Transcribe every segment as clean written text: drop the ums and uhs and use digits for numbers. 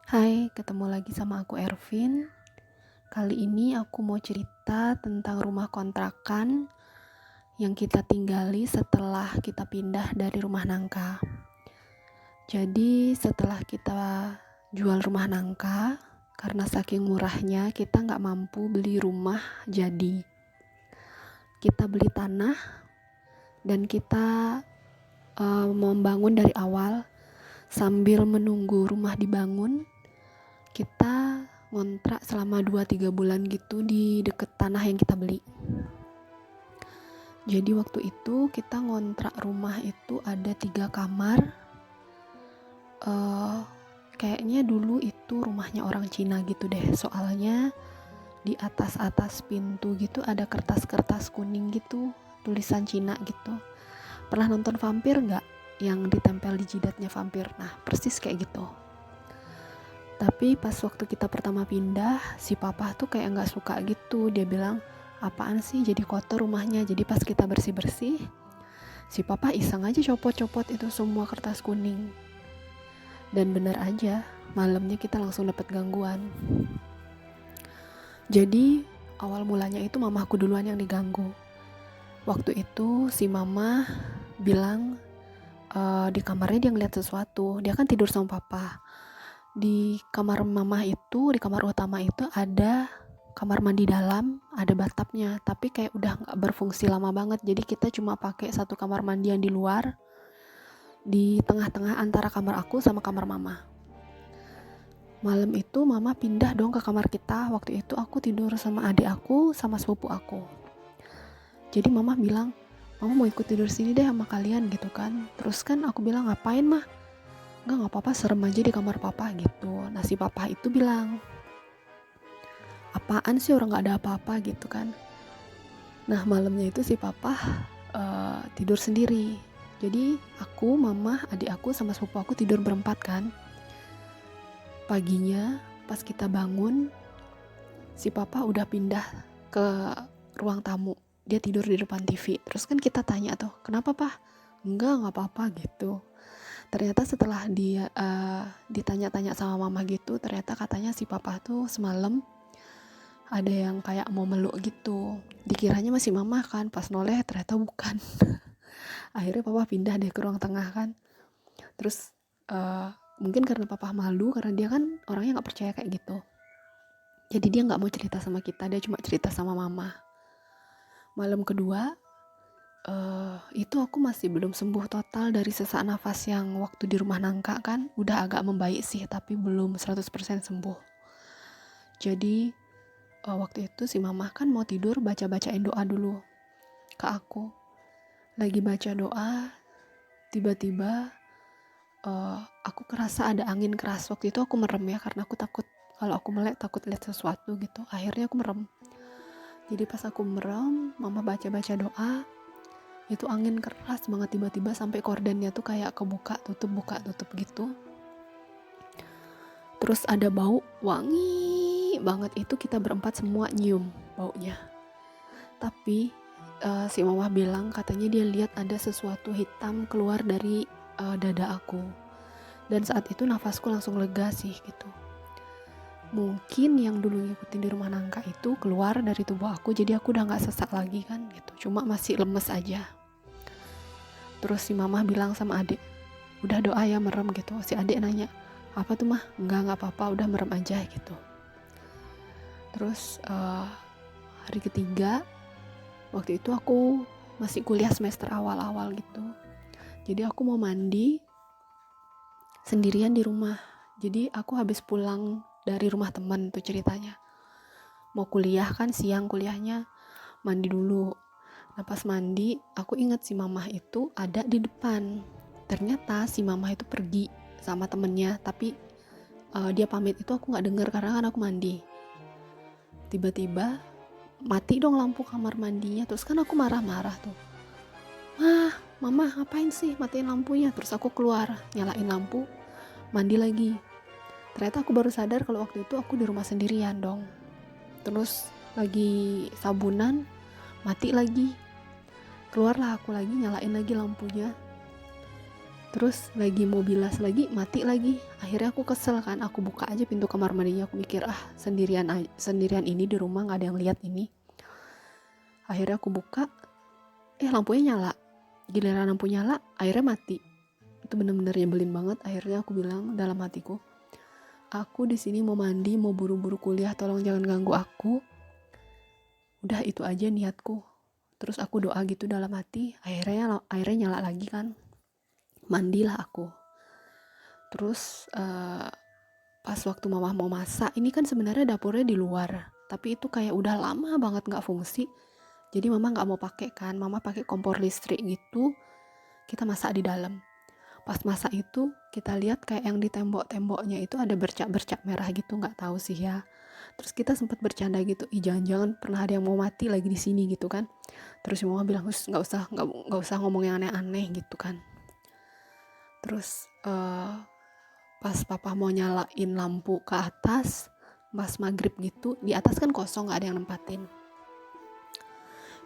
Hai, ketemu lagi sama aku Ervin. Kali ini aku mau cerita tentang rumah kontrakan yang kita tinggali setelah kita pindah dari rumah nangka. Jadi setelah kita jual rumah nangka, karena saking murahnya kita nggak mampu beli rumah jadi. Kita beli tanah dan kita membangun dari awal sambil menunggu rumah dibangun. Kita ngontrak selama 2-3 bulan gitu di deket tanah yang kita beli. Jadi waktu itu kita ngontrak rumah itu ada 3 kamar. Kayaknya dulu itu rumahnya orang Cina gitu deh. Soalnya di atas pintu gitu ada kertas-kertas kuning gitu, tulisan Cina gitu. Pernah nonton vampir nggak? Yang ditempel di jidatnya vampir. Nah, persis kayak gitu. Tapi pas waktu kita pertama pindah, si papa tuh kayak gak suka gitu. Dia bilang, apaan sih jadi kotor rumahnya. Jadi pas kita bersih-bersih, si papa iseng aja copot-copot itu semua kertas kuning. Dan bener aja, malamnya kita langsung dapet gangguan. Jadi awal mulanya itu mamaku duluan yang diganggu. Waktu itu si mama bilang di kamarnya dia ngeliat sesuatu. Dia kan tidur sama papa. Di kamar mama itu, di kamar utama itu ada kamar mandi dalam, ada bathtubnya, tapi kayak udah gak berfungsi lama banget. Jadi kita cuma pakai satu kamar mandi yang di luar, di tengah-tengah antara kamar aku sama kamar mama. Malam itu mama pindah dong ke kamar kita. Waktu itu aku tidur sama adik aku sama sepupu aku. Jadi mama bilang, mama mau ikut tidur sini deh sama kalian gitu kan. Terus kan aku bilang, ngapain mah? Nggak apa-apa, serem aja di kamar papa gitu. Nah si papa itu bilang, apaan sih orang gak ada apa-apa gitu kan. Nah malamnya itu si papa tidur sendiri. Jadi aku, mama, adik aku sama sepupu aku tidur berempat kan. Paginya pas kita bangun, si papa udah pindah ke ruang tamu. Dia tidur di depan TV. Terus kan kita tanya tuh, kenapa pak? Enggak apa-apa gitu. Ternyata setelah dia ditanya-tanya sama mama gitu, ternyata katanya si papa tuh semalam ada yang kayak mau meluk gitu. Dikiranya masih mama kan, pas noleh ternyata bukan. Akhirnya papa pindah deh ke ruang tengah kan. Terus mungkin karena papa malu, karena dia kan orangnya gak percaya kayak gitu. Jadi dia gak mau cerita sama kita, dia cuma cerita sama mama. Malam kedua, itu aku masih belum sembuh total dari sesak nafas yang waktu di rumah nangka kan. Udah agak membaik sih, tapi belum 100% sembuh. Jadi waktu itu si mama kan mau tidur, baca-bacain doa dulu ke aku. Lagi baca doa, tiba-tiba aku kerasa ada angin keras. Waktu itu aku merem ya, karena aku takut kalau aku melek, takut lihat sesuatu gitu. Akhirnya aku merem. Jadi pas aku merem, mama baca-baca doa, itu angin keras banget tiba-tiba sampai kordennya tuh kayak kebuka tutup gitu. Terus ada bau wangi banget, itu kita berempat semua nyium baunya. Tapi si mama bilang katanya dia lihat ada sesuatu hitam keluar dari dada aku. Dan saat itu nafasku langsung lega sih gitu. Mungkin yang dulu ngikutin di rumah nangka itu keluar dari tubuh aku, jadi aku udah gak sesak lagi kan gitu. Cuma masih lemes aja. Terus si mama bilang sama adik, udah doa ya merem gitu. Si adik nanya, apa tuh mah? Enggak apa-apa, udah merem aja gitu. Terus hari ketiga, waktu itu aku masih kuliah semester awal-awal gitu. Jadi aku mau mandi sendirian di rumah. Jadi aku habis pulang dari rumah teman tuh ceritanya. Mau kuliah kan, siang kuliahnya, mandi dulu. Nah pas mandi, aku ingat si mamah itu ada di depan. Ternyata si mamah itu pergi sama temennya, tapi dia pamit itu aku gak dengar karena kan aku mandi. Tiba-tiba mati dong lampu kamar mandinya. Terus kan aku marah-marah tuh, mama ngapain sih matiin lampunya? Terus aku keluar, nyalain lampu, mandi lagi. Ternyata aku baru sadar kalau waktu itu aku di rumah sendirian dong. Terus lagi sabunan, mati lagi. Keluarlah aku lagi, nyalain lagi lampunya. Terus lagi mau bilas lagi, mati lagi. Akhirnya aku kesel kan, aku buka aja pintu kamar mandinya. Aku mikir, sendirian ini di rumah, nggak ada yang lihat ini. Akhirnya aku buka, lampunya nyala. Giliran lampu nyala, airnya mati. Itu bener-bener nyebelin banget. Akhirnya aku bilang dalam hatiku, aku di sini mau mandi, mau buru-buru kuliah, tolong jangan ganggu aku. Udah itu aja niatku. Terus aku doa gitu dalam hati, airnya nyala lagi kan. Mandilah aku. Terus pas waktu mama mau masak, ini kan sebenarnya dapurnya di luar, tapi itu kayak udah lama banget nggak fungsi. Jadi mama nggak mau pakai kan, mama pakai kompor listrik gitu. Kita masak di dalam. Pas masak itu kita lihat kayak yang di tembok-temboknya itu ada bercak-bercak merah gitu, nggak tahu sih ya. Terus kita sempat bercanda gitu, jangan-jangan pernah ada yang mau mati lagi di sini gitu kan. Terus mama bilang, nggak usah ngomong yang aneh-aneh gitu kan. Terus pas papa mau nyalain lampu ke atas, pas maghrib gitu, di atas kan kosong, nggak ada yang nempatin.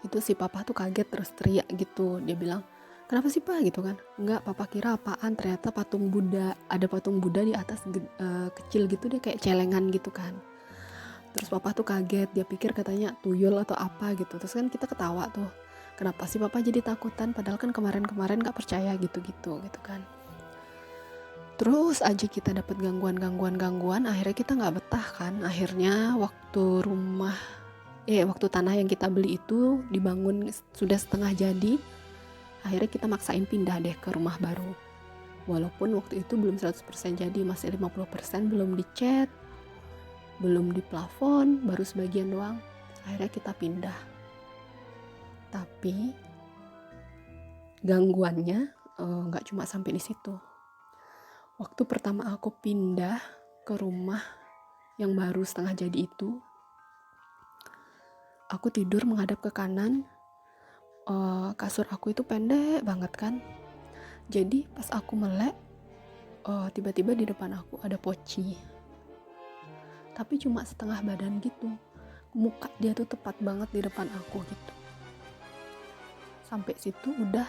Itu si papa tuh kaget, terus teriak gitu. Dia bilang, kenapa sih pak gitu kan? Enggak, papa kira apaan, ternyata patung Buddha. Ada patung Buddha di atas kecil gitu, dia kayak celengan gitu kan. Terus papa tuh kaget, dia pikir katanya tuyul atau apa gitu. Terus kan kita ketawa tuh, kenapa sih papa jadi takutan, padahal kan kemarin-kemarin gak percaya gitu kan. Terus aja kita dapat gangguan, akhirnya kita nggak betah kan. Akhirnya waktu tanah yang kita beli itu dibangun sudah setengah jadi, akhirnya kita maksain pindah deh ke rumah baru. Walaupun waktu itu belum 100% jadi, masih 50%, belum dicat, belum di plafon, baru sebagian doang. Akhirnya kita pindah. Tapi gangguannya nggak cuma sampai di situ. Waktu pertama aku pindah ke rumah yang baru setengah jadi itu, aku tidur menghadap ke kanan. Kasur aku itu pendek banget kan. Jadi pas aku melek, tiba-tiba di depan aku ada poci. Tapi cuma setengah badan gitu. Muka dia tuh tepat banget di depan aku gitu. Sampai situ udah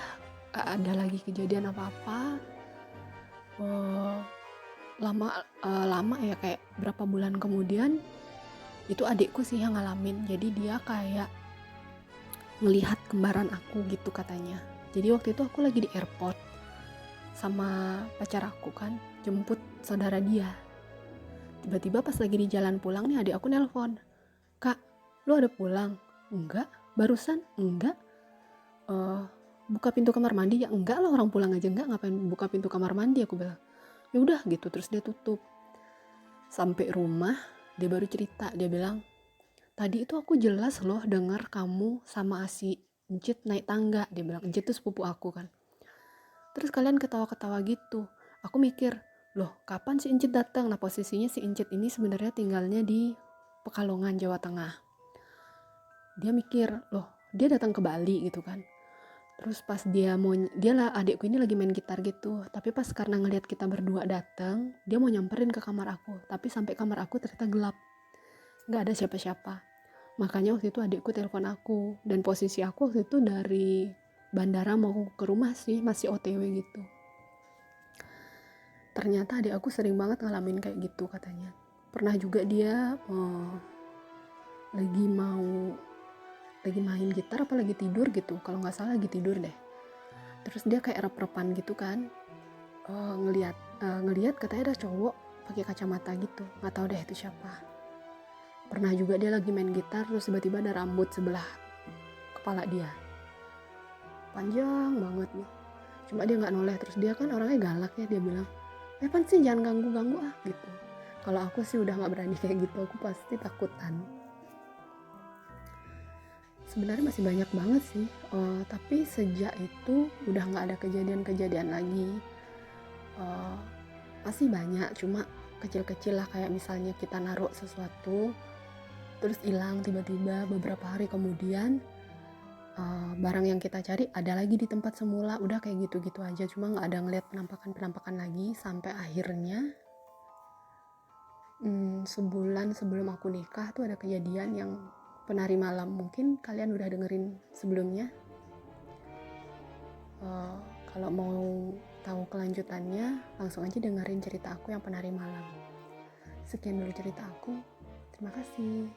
gak ada lagi kejadian apa-apa. Lama ya, kayak berapa bulan kemudian itu adikku sih yang ngalamin. Jadi dia kayak ngelihat kembaran aku gitu katanya. Jadi waktu itu aku lagi di airport sama pacar aku kan, jemput saudara dia. Tiba-tiba pas lagi di jalan pulang nih, adik aku nelpon, kak lu ada pulang? Enggak. Barusan? Enggak. Buka pintu kamar mandi? Ya enggak lah, orang pulang aja enggak, ngapain buka pintu kamar mandi, aku bilang. Ya udah gitu, terus dia tutup. Sampai rumah dia baru cerita, dia bilang, tadi itu aku jelas loh dengar kamu sama si Encit naik tangga. Dia bilang, Encit tuh sepupu aku kan. Terus kalian ketawa-ketawa gitu. Aku mikir, loh kapan si Encit datang? Nah posisinya si Encit ini sebenarnya tinggalnya di Pekalongan, Jawa Tengah. Dia mikir, loh dia datang ke Bali gitu kan. Terus pas dia lah, adikku ini lagi main gitar gitu. Tapi pas karena ngelihat kita berdua datang, dia mau nyamperin ke kamar aku. Tapi sampai kamar aku ternyata gelap, nggak ada siapa-siapa. Makanya waktu itu adikku telepon aku. Dan posisi aku waktu itu dari bandara mau ke rumah sih, masih OTW gitu. Ternyata adik aku sering banget ngalamin kayak gitu katanya. Pernah juga dia lagi main gitar apa lagi tidur gitu, kalau nggak salah lagi tidur deh. Terus dia kayak rep-repan gitu kan, ngelihat katanya ada cowok pakai kacamata gitu, nggak tahu deh itu siapa. Pernah juga dia lagi main gitar, terus tiba-tiba ada rambut sebelah kepala dia panjang banget nih, cuma dia nggak noleh. Terus dia kan orangnya galak ya, dia bilang, pan sih jangan ganggu gitu. Kalau aku sih udah nggak berani kayak gitu, aku pasti takutan. Sebenarnya masih banyak banget sih, tapi sejak itu udah nggak ada kejadian-kejadian lagi. Masih banyak, cuma kecil-kecil lah, kayak misalnya kita naruh sesuatu terus hilang tiba-tiba, beberapa hari kemudian barang yang kita cari ada lagi di tempat semula. Udah kayak gitu-gitu aja, cuma nggak ada ngeliat penampakan lagi. Sampai akhirnya sebulan sebelum aku nikah tuh ada kejadian yang penari malam, mungkin kalian udah dengerin sebelumnya. Kalau mau tahu kelanjutannya, langsung aja dengerin cerita aku yang penari malam. Sekian dulu cerita aku. Terima kasih.